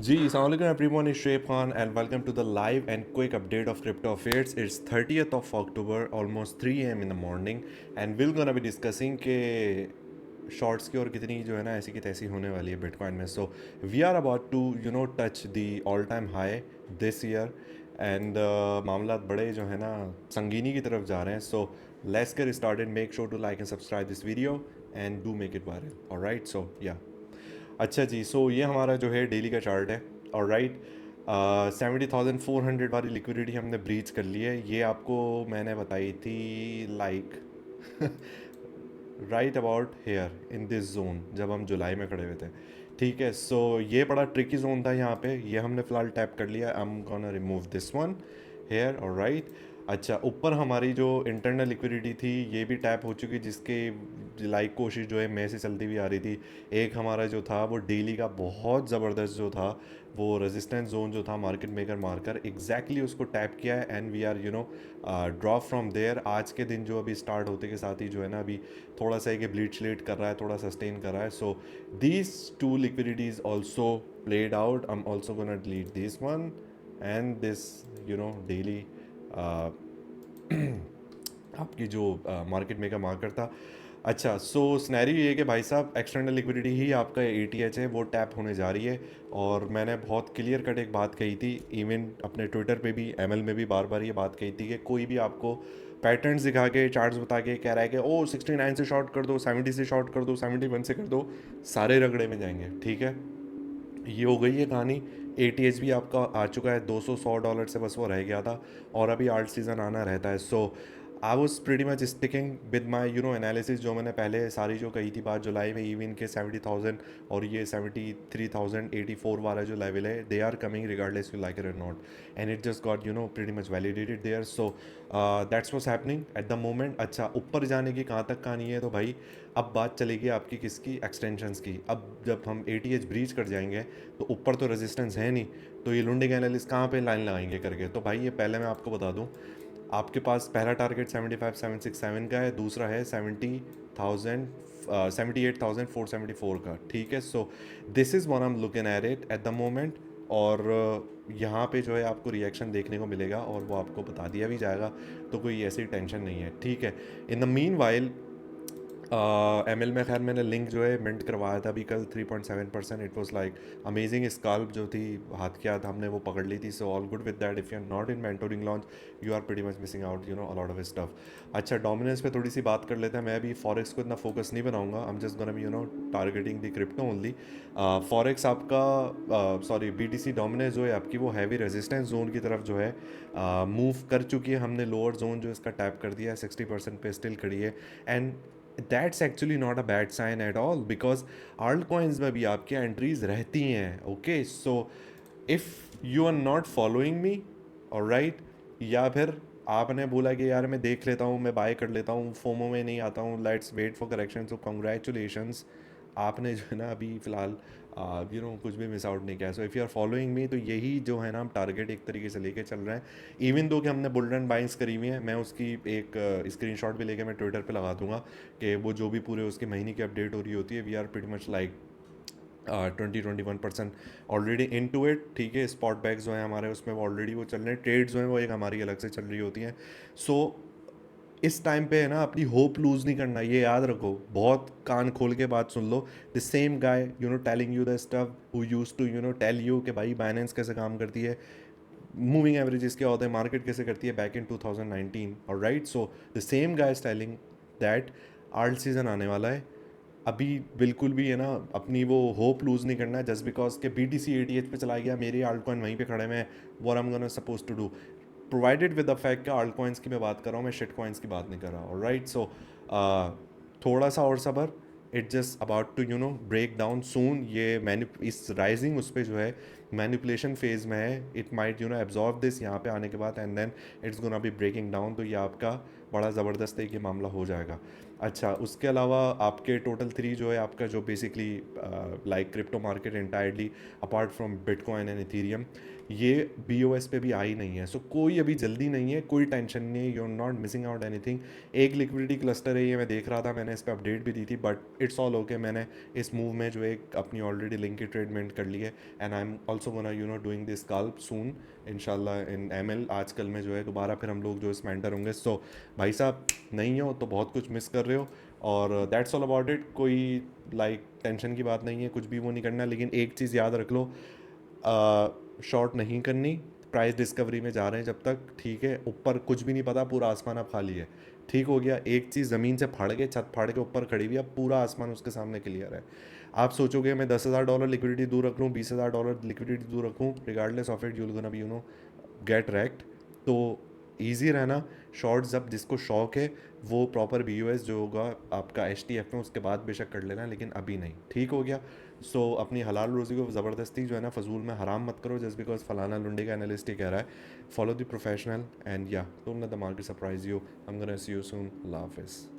Ji, Assalamualaikum everyone, it's Shoaib Khan and welcome to the live and quick update of crypto affairs. It's 30th of October, almost 3 a.m. in the morning and we're gonna be discussing के shorts की और कितनी जो है ना ऐसी की तैसी होने वाली है बिटकॉइन में. So we are about to touch the all time high this year and मामला बड़े जो है ना संगीनी की तरफ जा रहे हैं. So let's get started. Make sure to like and subscribe this video and do make it viral. Alright, so yeah अच्छा जी. सो ये हमारा जो है डेली का चार्ट है. और राइट, 70,400 वाली लिक्विडिटी हमने ब्रीच कर ली है. ये आपको मैंने बताई थी like right about here in this zone जब हम जुलाई में खड़े हुए थे. ठीक है, सो ये बड़ा ट्रिकी जोन था यहाँ पे. ये हमने फ़िलहाल टैप कर लिया. I am gonna remove this one here. और राइट, अच्छा ऊपर हमारी जो इंटरनल लिक्विडिटी थी ये भी टैप हो चुकी, जिसके लाइक कोशिश जो है मई से चलती हुई आ रही थी. एक हमारा जो था वो डेली का बहुत ज़बरदस्त जो था वो रेजिस्टेंस जोन जो था मार्केट मेकर मार्कर एग्जैक्टली उसको टैप किया है and we are drop from there. आज के दिन जो अभी स्टार्ट होते के साथ ही जो है ना अभी थोड़ा सा एक ब्लीच लेट कर रहा है, थोड़ा सस्टेन कर रहा है. So these two liquidities also played out. I am also gonna delete this one and this daily आपकी जो मार्केट मेकर मार्कर था. अच्छा, सो स्नैरियो ये कि भाई साहब एक्सटर्नल लिक्विडिटी ही आपका ATH है वो टैप होने जा रही है. और मैंने बहुत क्लियर कट एक बात कही थी, इवन अपने ट्विटर पे भी ML में भी बार बार ये बात कही थी कि कोई भी आपको पैटर्न्स दिखा के चार्ट्स बता के कह रहा है कि ओ 69 से शॉर्ट कर दो, 70 से शॉर्ट कर दो, 71 से कर दो, सारे रगड़े में जाएंगे. ठीक है, ये हो गई है कहानी. ATH भी आपका आ चुका है $200 से, बस वो रह गया था और अभी आर्ट सीज़न आना रहता है. So I was pretty much sticking with my analysis जो मैंने पहले सारी जो कही थी बात जुलाई में. इवन के 70,000 और ये 73,084 वाला जो लेवल है they are coming regardless you like it और not and it just got pretty much validated there. So that's was happening at the moment. अच्छा, ऊपर जाने की कहाँ तक कहानी है तो भाई अब बात चलेगी आपकी किसकी, एक्सटेंशंस की. अब जब हम ATH ब्रीच कर जाएंगे तो ऊपर तो रेजिस्टेंस है नहीं, तो ये लुंडिंग एनालिस्ट कहाँ पे लाइन लगाएंगे करके. तो भाई ये पहले मैं आपको बता दूँ, आपके पास पहला टारगेट 75,767 का है, दूसरा है 70,000 78,474 का. ठीक है, so this is one I am looking at it at the moment. और यहाँ पे जो है आपको रिएक्शन देखने को मिलेगा और वो आपको बता दिया भी जाएगा, तो कोई ऐसी टेंशन नहीं है. ठीक है, in the mean while ML में खैर मैंने लिंक जो है मिंट करवाया था अभी कल 3.7%. It was like amazing. Scalp जो थी हाथ के हाथ हमने वो पकड़ ली थी. So all good with that. If you are not in mentoring launch you are pretty much missing out a lot of stuff. अच्छा, डोमिनेंस पे थोड़ी सी बात कर लेते हैं. मैं अभी फॉरेक्स को इतना फोकस नहीं बनाऊंगा. I am just gonna be targeting the crypto only. Forex आपका सॉरी BTC डोमिनेंस जो है आपकी वो हैवी रेजिस्टेंस जोन की तरफ जो है मूव कर चुकी है. हमने लोअर जोन जो इसका टैप कर दिया है 60% पे स्टिल खड़ी है and that's actually not a bad sign at all because altcoins में भी आपकी एंट्रीज रहती हैं. Okay, so if you are not following me और राइट, या फिर आपने बोला कि यार मैं देख लेता हूँ, मैं बाय कर लेता हूँ, फोमो में नहीं आता हूँ, let's wait for correction. So congratulations, आपने जो है ना अभी फ़िलहाल कुछ भी मिस आउट नहीं किया. So if you are following me तो यही जो है ना हम टारगेट एक तरीके से लेके चल रहे हैं. इवन दो कि हमने बुलडन बाइंग्स करी हुई हैं, मैं उसकी एक स्क्रीनशॉट भी लेके मैं ट्विटर पे लगा दूंगा कि वो जो भी पूरे उसके महीने की अपडेट हो रही होती है we are pretty much like 20-21% already into it. ठीक है, स्पॉट बैग्स जो हैं हमारे उसमें वो ऑलरेडी वो चल रहे हैं. ट्रेड्स जो हैं वो एक हमारी अलग से चल रही होती हैं. सो इस टाइम पे है ना अपनी होप लूज़ नहीं करना, ये याद रखो. बहुत कान खोल के बात सुन लो. The same guy telling you the stuff who use to tell you कि भाई बाइनेंस कैसे काम करती है, मूविंग एवरेजेस क्या होते हैं, मार्केट कैसे करती है बैक इन 2019. और right, so the same guy is telling that art season आने वाला है. अभी बिल्कुल भी है ना अपनी वो होप लूज़ नहीं करना है जस्ट बिकॉज के BTC ATH पे चला गया, मेरे आल्ट कॉइन वहीं पे खड़े हुए हैं. What I am gonna suppose to do provided with the fact कि आल्ट कॉइन्स की मैं बात कर रहा हूँ, मैं शिट कॉइन्स की बात नहीं कर रहा. और राइट, सो थोड़ा सा और सबर. It just about to break down soon. ये मैन्यू इस राइजिंग उस पर जो है मैनिपुलेशन फेज में है. इट माइट एब्जॉर्व दिस यहाँ पे आने के बाद and then it's gonna be breaking down. तो ये आपका बड़ा ज़बरदस्त एक ये मामला हो जाएगा. अच्छा, उसके अलावा आपके टोटल 3 जो है आपका, जो basically like crypto market entirely apart from bitcoin and Ethereum, ये बीओएस पे भी आई नहीं है। सो कोई अभी जल्दी नहीं है, कोई टेंशन नहीं है, you are not missing out anything. एक लिक्विडिटी क्लस्टर है, ये मैं देख रहा था, मैंने इस पर अपडेट भी दी थी, बट इट्स ऑल ओके। मैंने इस मूव में जो है अपनी ऑलरेडी लिंक की ट्रेडमेंट कर ली है, and I am also gonna doing this scalp soon इंशाल्लाह इन एमएल। आजकल में जो है दोबारा फिर हम लोग जो इस मेंटर होंगे। सो भाई साहब, नहीं हो तो बहुत कुछ मिस कर रहे हो, और दैट्स ऑल अबाउट इट। कोई लाइक टेंशन की बात नहीं है, कुछ भी वो नहीं करना, लेकिन एक चीज़ याद रख लो, शॉर्ट नहीं करनी। प्राइस डिस्कवरी में जा रहे हैं जब तक, ठीक है, ऊपर कुछ भी नहीं पता, पूरा आसमान अब खाली है, ठीक हो गया। एक चीज़ ज़मीन से फाड़ के, छत फाड़ के ऊपर खड़ी हुई है, अब पूरा आसमान उसके सामने क्लियर है। आप सोचोगे मैं $10,000 लिक्विडिटी दूर रख लूँ, $20,000 लिक्विडिटी दूर रखूँ, regardless of it, you'll gonna be get wrecked. तो ईजी रहना। शॉर्ट्स जब जिसको शौक है वो प्रॉपर बीयूएस जो होगा आपका एचटीएफ में, उसके बाद बेशक कर लेना, लेकिन अभी नहीं, ठीक हो गया। सो अपनी हलाल रोज़ी को ज़बरदस्ती जो है ना फजूल में हराम मत करो, जस्ट बिकॉज फलाना लुंडी का एनालिस्ट ही कह रहा है। Follow the professional and yeah don't let the market surprise you. I am gonna see you soon. अल्लाह हाफिज़।